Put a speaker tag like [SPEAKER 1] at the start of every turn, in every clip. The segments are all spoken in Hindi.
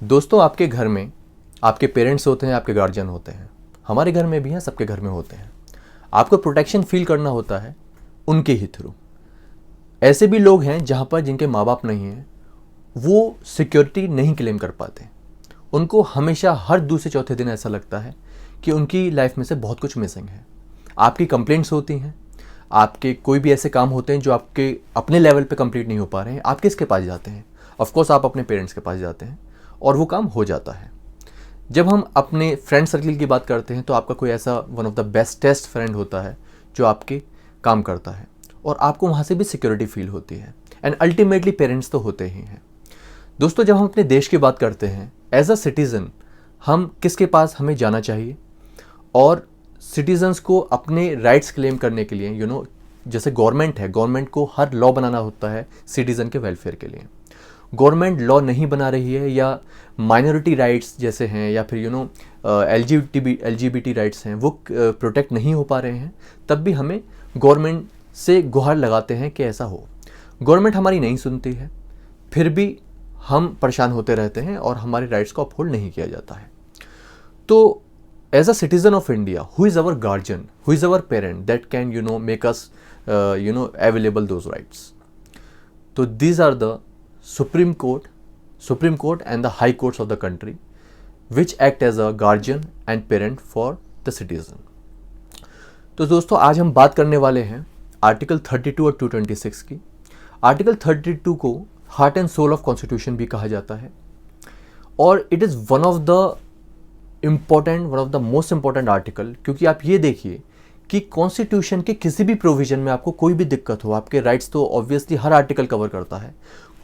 [SPEAKER 1] दोस्तों, आपके घर में आपके पेरेंट्स होते हैं, आपके गार्जियन होते हैं, हमारे घर में भी हैं, सबके घर में होते हैं। आपको प्रोटेक्शन फील करना होता है उनके ही थ्रू। ऐसे भी लोग हैं जहाँ पर जिनके माँ बाप नहीं हैं, वो सिक्योरिटी नहीं क्लेम कर पाते। उनको हमेशा हर दूसरे चौथे दिन ऐसा लगता है कि उनकी लाइफ में से बहुत कुछ मिसिंग है। आपकी कंप्लेंट्स होती हैं, आपके कोई भी ऐसे काम होते हैं जो आपके अपने लेवल पे कंप्लीट नहीं हो पा रहे हैं, आप किसके पास जाते हैं? ऑफकोर्स आप अपने पेरेंट्स के पास जाते हैं और वो काम हो जाता है। जब हम अपने फ्रेंड सर्कल की बात करते हैं तो आपका कोई ऐसा one of the bestest friend होता है जो आपके काम करता है और आपको वहाँ से भी सिक्योरिटी फील होती है। एंड अल्टीमेटली पेरेंट्स तो होते ही हैं। दोस्तों, जब हम अपने देश की बात करते हैं एज अ सिटीज़न, हम किसके पास हमें जाना चाहिए? और सिटीजन्स को अपने राइट्स क्लेम करने के लिए जैसे गवर्नमेंट है, गवर्नमेंट को हर लॉ बनाना होता है सिटीज़न के वेलफेयर के लिए। गवर्नमेंट लॉ नहीं बना रही है या माइनॉरिटी राइट्स जैसे हैं या फिर एलजीबीटी राइट्स हैं वो प्रोटेक्ट नहीं हो पा रहे हैं, तब भी हमें गवर्नमेंट से गुहार लगाते हैं कि ऐसा हो। गवर्नमेंट हमारी नहीं सुनती है, फिर भी हम परेशान होते रहते हैं और हमारे राइट्स को अपहोल्ड नहीं किया जाता है। तो as a citizen of India, who is our guardian, who is our parent that can make us available those rights? तो these are the Supreme Court and the High Courts of the country, which act as a guardian and parent for the citizen. तो दोस्तों, आज हम बात करने वाले हैं आर्टिकल 32 और 226 की। आर्टिकल 32 को heart and soul of constitution भी कहा जाता है और it is one of the most important article, क्योंकि आप ये देखिए कि कॉन्स्टिट्यूशन के किसी भी प्रोविजन में आपको कोई भी दिक्कत हो, आपके राइट्स तो ऑब्वियसली हर आर्टिकल कवर करता है,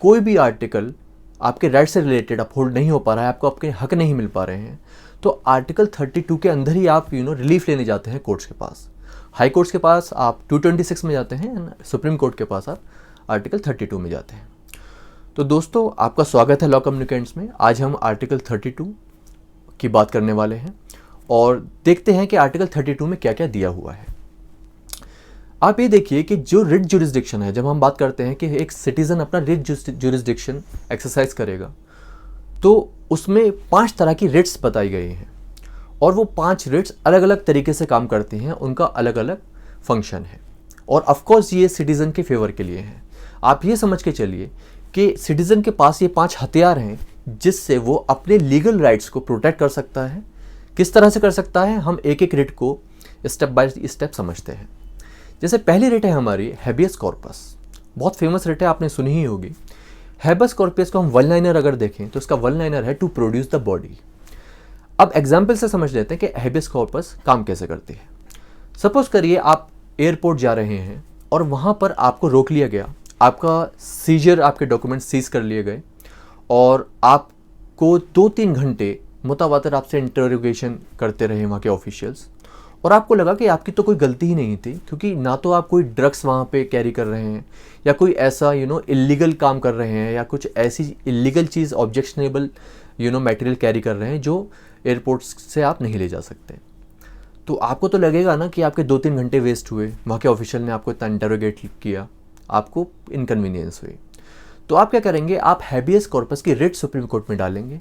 [SPEAKER 1] कोई भी आर्टिकल आपके राइट से रिलेटेड अपहोल्ड नहीं हो पा रहा है, आपको आपके हक नहीं मिल पा रहे हैं, तो आर्टिकल 32 के अंदर ही आप रिलीफ लेने जाते हैं कोर्ट्स के पास। हाई कोर्ट्स के पास आप 226 में जाते हैं, सुप्रीम कोर्ट के पास आप आर्टिकल 32 में जाते हैं। तो दोस्तों, आपका स्वागत है लॉ कम्युनिकेंट्स में। आज हम आर्टिकल 32 की बात करने वाले हैं और देखते हैं कि आर्टिकल 32 में क्या क्या दिया हुआ है। आप ये देखिए कि जो रिट जुरिस्डिक्शन है, जब हम बात करते हैं कि एक सिटीज़न अपना रिट जुरिस्डिक्शन एक्सरसाइज करेगा, तो उसमें 5 तरह की रिट्स बताई गई हैं और वो 5 रिट्स अलग अलग तरीके से काम करती हैं, उनका अलग अलग फंक्शन है और ऑफकोर्स ये सिटीज़न के फेवर के लिए है। आप ये समझ के चलिए कि सिटीज़न के पास ये 5 हथियार हैं जिससे वो अपने लीगल राइट्स को प्रोटेक्ट कर सकता है। किस तरह से कर सकता है, हम एक एक रिट को स्टेप बाय स्टेप समझते हैं। जैसे पहली रिट है हमारी हैबियस कॉर्पस। बहुत फेमस रिट है, आपने सुनी ही होगी। हैबियस कॉर्पस को हम वन लाइनर अगर देखें तो इसका वन लाइनर है टू प्रोड्यूस द बॉडी। अब एग्जाम्पल से समझ लेते हैं कि हैबियस कॉर्पस काम कैसे करती है। सपोज करिए आप एयरपोर्ट जा रहे हैं और वहाँ पर आपको रोक लिया गया, आपका सीजर, आपके डॉक्यूमेंट सीज कर लिए गए और आपको 2-3 घंटे मुतवातर आपसे इंटरोगेशन करते रहे वहाँ के ऑफिशियल्स और आपको लगा कि आपकी तो कोई गलती ही नहीं थी, क्योंकि ना तो आप कोई ड्रग्स वहाँ पे कैरी कर रहे हैं या कोई ऐसा इलीगल काम कर रहे हैं या कुछ ऐसी इलीगल चीज़, ऑब्जेक्शनेबल मटेरियल कैरी कर रहे हैं जो एयरपोर्ट से आप नहीं ले जा सकते। तो आपको तो लगेगा ना कि आपके 2-3 घंटे वेस्ट हुए, वहाँ के ऑफिशियल ने आपको इतना इंटरोगेट किया, आपको इनकन्वीनियंस हुई। तो आप क्या करेंगे, आप हैबियस कॉर्पस की रिट सुप्रीम कोर्ट में डालेंगे,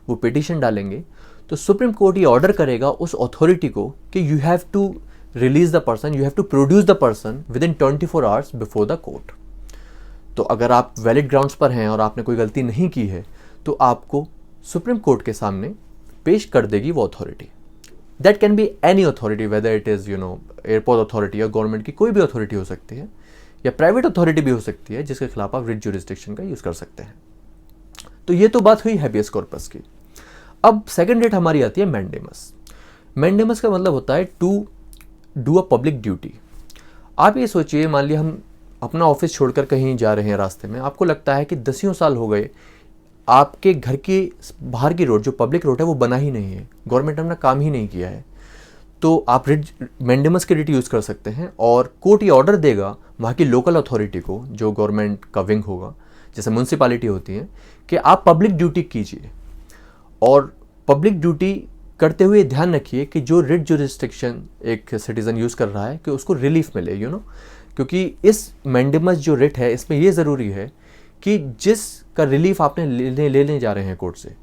[SPEAKER 1] वो पिटिशन डालेंगे, तो सुप्रीम कोर्ट ये ऑर्डर करेगा उस अथॉरिटी को कि you have to release the person, you have to produce the person within 24 hours before the court. तो अगर आप वैलिड ग्राउंड्स पर हैं और आपने कोई गलती नहीं की है तो आपको सुप्रीम कोर्ट के सामने पेश कर देगी वो authority. That can be any authority, whether it is airport authority या गवर्नमेंट की कोई भी अथॉरिटी हो सकती है या प्राइवेट अथॉरिटी भी हो सकती है जिसके खिलाफ आप रिट जुरिस्डिक्शन का यूज़ कर सकते हैं। तो ये तो बात हुई हैबियस कॉर्पस की। अब सेकंड रेट हमारी आती है मैंडेमस। मैंडेमस का मतलब होता है to do a public duty. आप ये सोचिए, मान लिया हम अपना ऑफिस छोड़कर कहीं जा रहे हैं, रास्ते में आपको लगता है कि 10 साल हो गए, आपके घर की बाहर की रोड, जो पब्लिक रोड है, वो बना ही नहीं है, गवर्नमेंट ने अपना काम ही नहीं किया है, तो आप रिट मैंडेमस की रिट यूज़ कर सकते हैं और कोर्ट ये ऑर्डर देगा वहाँ की लोकल अथॉरिटी को, जो गवर्नमेंट का विंग होगा, जैसे म्यूनसिपालिटी होती है, कि आप पब्लिक ड्यूटी कीजिए और पब्लिक ड्यूटी करते हुए ध्यान रखिए कि जो रिट जुरिस्डिक्शन एक सिटीज़न यूज़ कर रहा है कि उसको रिलीफ मिले, क्योंकि इस मैंडेमस जो रिट है इसमें ये ज़रूरी है कि जिसका रिलीफ आपने लेने जा रहे हैं कोर्ट से,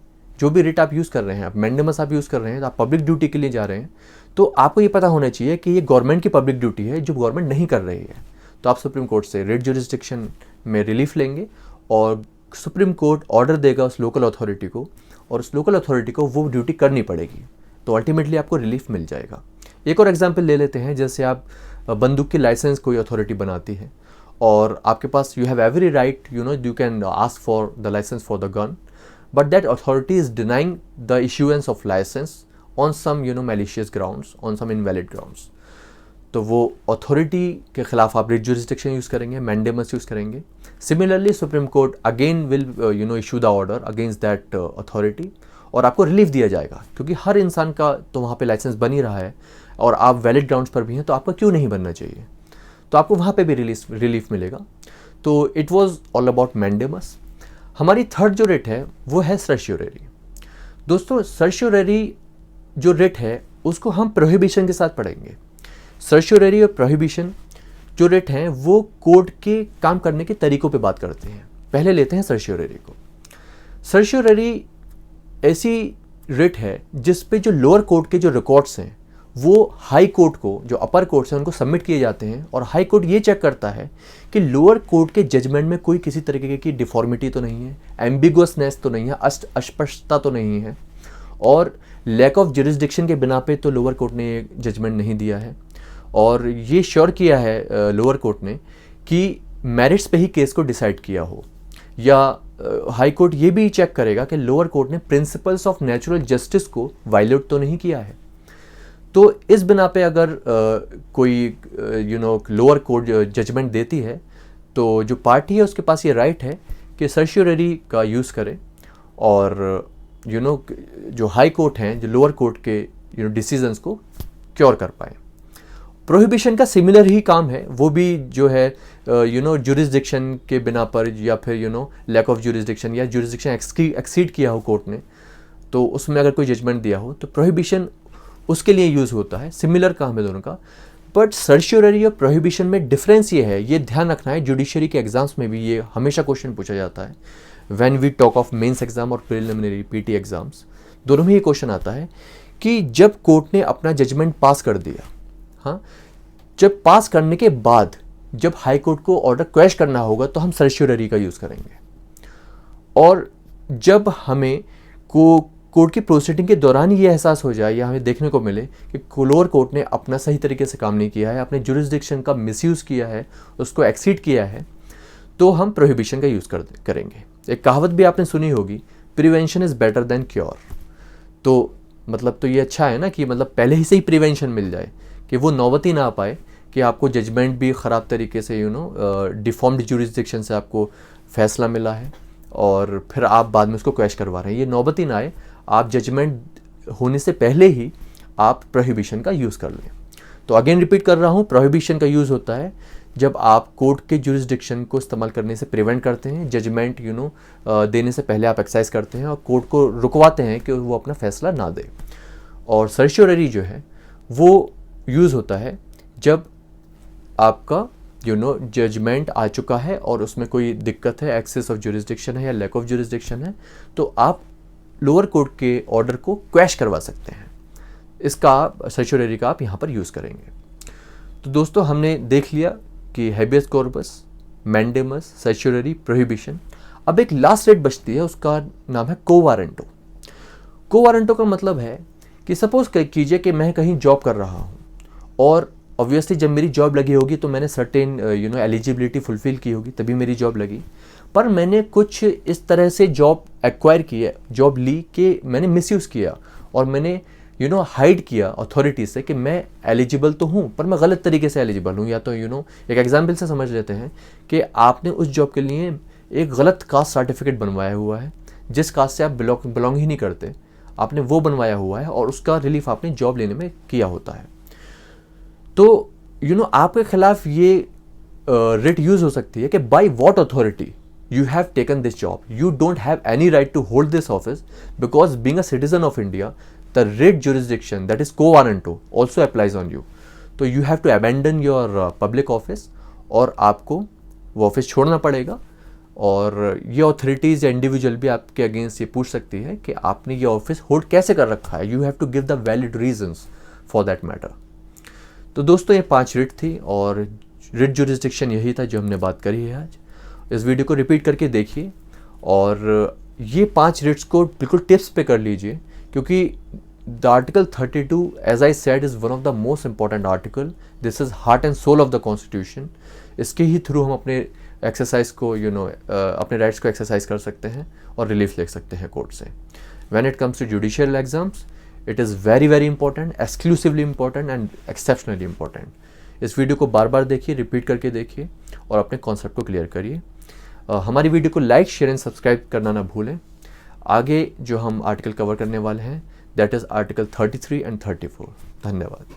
[SPEAKER 1] जो भी रिट आप यूज़ कर रहे हैं, आप मैंडेमस आप यूज़ कर रहे हैं, तो आप पब्लिक ड्यूटी के लिए जा रहे हैं, तो आपको ये पता होना चाहिए कि ये गवर्नमेंट की पब्लिक ड्यूटी है जो गवर्नमेंट नहीं कर रही है। तो आप सुप्रीम कोर्ट से रिट जुरिस्डिक्शन में रिलीफ लेंगे और सुप्रीम कोर्ट ऑर्डर देगा उस लोकल अथॉरिटी को, और उस लोकल अथॉरिटी को वो ड्यूटी करनी पड़ेगी, तो अल्टीमेटली आपको रिलीफ मिल जाएगा। एक और एग्जांपल ले लेते हैं, जैसे आप बंदूक की लाइसेंस कोई अथॉरिटी बनाती है और आपके पास you have every right, you can ask for the licence for the gun, but that authority is denying the issuance of licence on some malicious grounds, on some invalid grounds. तो वो अथॉरिटी के खिलाफ आप रिट जुरिस्डिक्शन यूज़ करेंगे, मैंडेमस यूज़ करेंगे। Similarly Supreme Court again will issue the order against that authority और आपको रिलीफ दिया जाएगा, क्योंकि हर इंसान का तो वहाँ पे लाइसेंस बन ही रहा है और आप वैलिड ग्राउंड्स पर भी हैं, तो आपका क्यों नहीं बनना चाहिए, तो आपको वहाँ पे भी रिलीफ मिलेगा। तो it was all about mandamus. हमारी थर्ड जो रिट है वो है सर्शियोरेरी। दोस्तों सर्शियोरेरी जो रिट है उसको हम प्रोहिबिशन के साथ पढ़ेंगे। सर्शियोरेरी और प्रोहिबिशन जो रिट हैं वो कोर्ट के काम करने के तरीकों पे बात करते हैं। पहले लेते हैं सर्शियोरेरी को। सर्शियोरेरी ऐसी रिट है जिस पे जो लोअर कोर्ट के जो रिकॉर्ड्स हैं वो हाई कोर्ट को, जो अपर कोर्ट है, उनको सबमिट किए जाते हैं और हाई कोर्ट ये चेक करता है कि लोअर कोर्ट के जजमेंट में कोई किसी तरीके की डिफॉर्मिटी तो नहीं है, एम्बिगुअसनेस तो नहीं है, अस्पष्टता तो नहीं है, और लैक ऑफ जुरिस्डिक्शन के बिना पे तो लोअर कोर्ट ने ये जजमेंट नहीं दिया है। और ये श्योर किया है लोअर कोर्ट ने कि मेरिट्स पे ही केस को डिसाइड किया हो, या हाई कोर्ट ये भी चेक करेगा कि लोअर कोर्ट ने प्रिंसिपल्स ऑफ नेचुरल जस्टिस को वायलेट तो नहीं किया है। तो इस बिना पे अगर कोई लोअर कोर्ट जजमेंट देती है तो जो पार्टी है उसके पास ये राइट है कि सर्शियोरेरी का यूज़ करे और जो हाई कोर्ट हैं, जो लोअर कोर्ट के डिसीजंस को क्योर कर पाए। प्रोहिबिशन का सिमिलर ही काम है, वो भी जो है जुरिस्डिक्शन के बिना पर या फिर लैक ऑफ जुरिस्डिक्शन या जुरिस्डिक्शन एक्सीड किया हो कोर्ट ने, तो उसमें अगर कोई जजमेंट दिया हो तो प्रोहिबिशन उसके लिए यूज़ होता है। सिमिलर काम है दोनों का, बट सर्शियोरेरी और प्रोहिबिशन में डिफरेंस ये है, ये ध्यान रखना है, जुडिशरी के एग्जाम्स में भी ये हमेशा क्वेश्चन पूछा जाता है। When we talk of mains exam और प्रिलिमिनरी पीटी एग्जाम्स, दोनों में ये क्वेश्चन आता है कि जब कोर्ट ने अपना जजमेंट पास कर दिया, हाँ, जब पास करने के बाद जब हाई कोर्ट को ऑर्डर क्वैश करना होगा तो हम सर्शियोरेरी का यूज़ करेंगे, और जब हमें कोर्ट की प्रोसीडिंग के दौरान ये एहसास हो जाए या हमें देखने को मिले कि लोअर कोर्ट ने अपना सही तरीके से काम नहीं किया है, अपने जुरिस्डिक्शन का मिसयूज़ किया है, उसको एक्सीड किया है, तो हम प्रोहिबिशन का यूज़ करेंगे। एक कहावत भी आपने सुनी होगी, prevention is better than cure. तो मतलब तो ये अच्छा है ना कि मतलब पहले ही से ही प्रिवेंशन मिल जाए कि वो नौबत ही ना आ पाए कि आपको जजमेंट भी ख़राब तरीके से डिफॉर्म्ड जुरिस्डिक्शन से आपको फैसला मिला है और फिर आप बाद में उसको क्वैश करवा रहे हैं, ये नौबत ही ना आए। आप जजमेंट होने से पहले ही आप प्रोहिबिशन का यूज़ कर लें। तो अगेन रिपीट कर रहा हूँ, प्रोहिबिशन का यूज़ होता है जब आप कोर्ट के जुरिस्डिक्शन को इस्तेमाल करने से प्रिवेंट करते हैं, जजमेंट देने से पहले आप एक्सरसाइज करते हैं और कोर्ट को रुकवाते हैं कि वो अपना फैसला ना दे। और सर्शियोरेरी जो है वो यूज़ होता है जब आपका जजमेंट आ चुका है और उसमें कोई दिक्कत है, एक्सेस ऑफ जुरिस्डिक्शन है या लैक ऑफ जुरिस्डिक्शन है, तो आप लोअर कोर्ट के ऑर्डर को क्वैश करवा सकते हैं। इसका सर्शियोरेरी का आप यहाँ पर यूज़ करेंगे। तो दोस्तों हमने देख लिया कि हैबियस कॉर्पस, मैंडेमस, सर्शियोरेरी, प्रोहिबिशन। अब एक लास्ट रेट बचती है, उसका नाम है को वारंटो। को वारंटो का मतलब है कि सपोज कीजिए कि मैं कहीं जॉब कर रहा हूँ और ऑब्वियसली जब मेरी जॉब लगी होगी तो मैंने सर्टेन एलिजिबिलिटी फुलफिल की होगी, तभी मेरी जॉब लगी, पर मैंने कुछ इस तरह से जॉब एक्वायर की है, जॉब ली कि मैंने मिसयूज़ किया और मैंने हाइड किया अथॉरिटी से कि मैं एलिजिबल तो हूँ पर मैं गलत तरीके से एलिजिबल हूँ। या तो एक एग्जाम्पल से समझ लेते हैं कि आपने उस जॉब के लिए एक गलत कास्ट सर्टिफिकेट बनवाया हुआ है, जिस कास्ट से आप बिलोंग ही नहीं करते, आपने वो बनवाया हुआ है और उसका रिलीफ आपने जॉब लेने में किया होता है। तो आपके खिलाफ ये रिट यूज़ हो सकती है कि by what authority you have taken this job, you don't have any right to hold this office because being a citizen of India, the writ jurisdiction, that is quo warranto, also applies on you. तो you have to abandon your public office और आपको वो ऑफिस छोड़ना पड़ेगा और ये ऑथोरिटीज़ या इंडिविजुअल भी आपके अगेंस्ट ये पूछ सकती है कि आपने ये ऑफिस होल्ड कैसे कर रखा है। You have to give the valid reasons for that matter. तो दोस्तों ये 5 रिट थी और रिट जुरिस्डिक्शन यही था जो हमने बात करी है आज। इस वीडियो को रिपीट करके देखिए और ये 5 रिट्स को बिल्कुल टिप्स पे कर लीजिए, क्योंकि the article 32 as I said is one of the most important article. This is heart and soul of the constitution. इसके ही थ्रू हम अपने एक्सरसाइज को अपने राइट्स को एक्सरसाइज कर सकते हैं और रिलीफ ले सकते हैं कोर्ट से। When it comes to judicial exams, it is very very important, exclusively important and exceptionally important. इस वीडियो को बार बार देखिए, रिपीट करके देखिए और अपने कॉन्सेप्ट को क्लियर करिए। हमारी वीडियो को लाइक, शेयर एंड सब्सक्राइब करना ना भूलें। आगे जो हम आर्टिकल कवर करने वाले हैं दैट इज़ आर्टिकल 33 एंड 34। धन्यवाद।